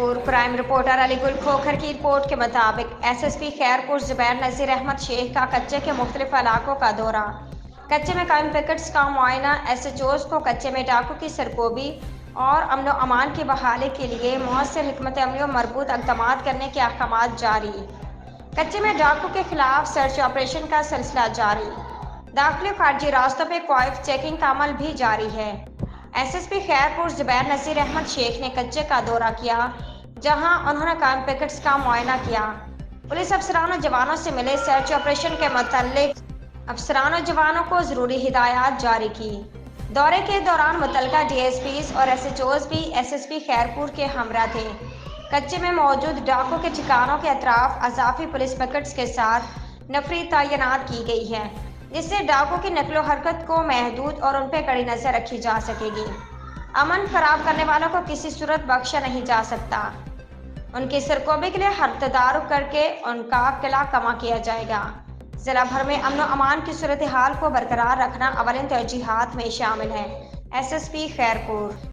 Khairpur. Crime reporter Aligul Khokhar की report के मुताबिक एसएसपी खैरपुर ज़ुबैर नज़ीर अहमद शेख का कच्चे के मुख्तलिफ इलाकों का दौरा, कच्चे में कायम पिकेट्स का मुआयना, एसएचओज़ को कच्चे में डाकू की सरकोबी और अमन व अमान की बहाली के लिए मौसर हिकमत अमली और मरबूत इक़दाम करने के अहकाम जारी। कच्चे में डाकू के खिलाफ सर्च ऑपरेशन का सिलसिला जारी। दाखिली और खारजी रास्तों पर क्वाइफ चेकिंग का अमल भी जारी है। एसएसपी खैरपुर ज़ुबैर नज़ीर अहमद शेख ने कच्चे का दौरा किया, जहां उन्होंने कायम पिकेट्स का मुआयना किया। पुलिस अफसरान और जवानों से मिले सर्च ऑपरेशन के मुतालिक अफसरान और जवानों को ज़रूरी हिदायत जारी की। दौरे के दौरान मुतलका डीएसपीज़ और एसएचओज़ भी एसएसपी खैरपुर के हमरा थे। कच्चे में मौजूद डाकू के ठिकानों के अतराफ अजाफी पुलिस पिकेट्स के साथ नफरी तैनात की गई है, जिससे डाकू की नकलो हरकत को महदूद और उन पर कड़ी नज़र रखी जा सकेगी। अमन खराब करने वालों को किसी सूरत बख्शा नहीं जा सकता। उनकी सरकोबी के लिए हर तदारुक करके उनका किला कमा किया जाएगा। जिला भर में अमन व अमान की सूरत हाल को बरकरार रखना अवलिन तरजीहात में शामिल है। एसएसपी खैरपुर।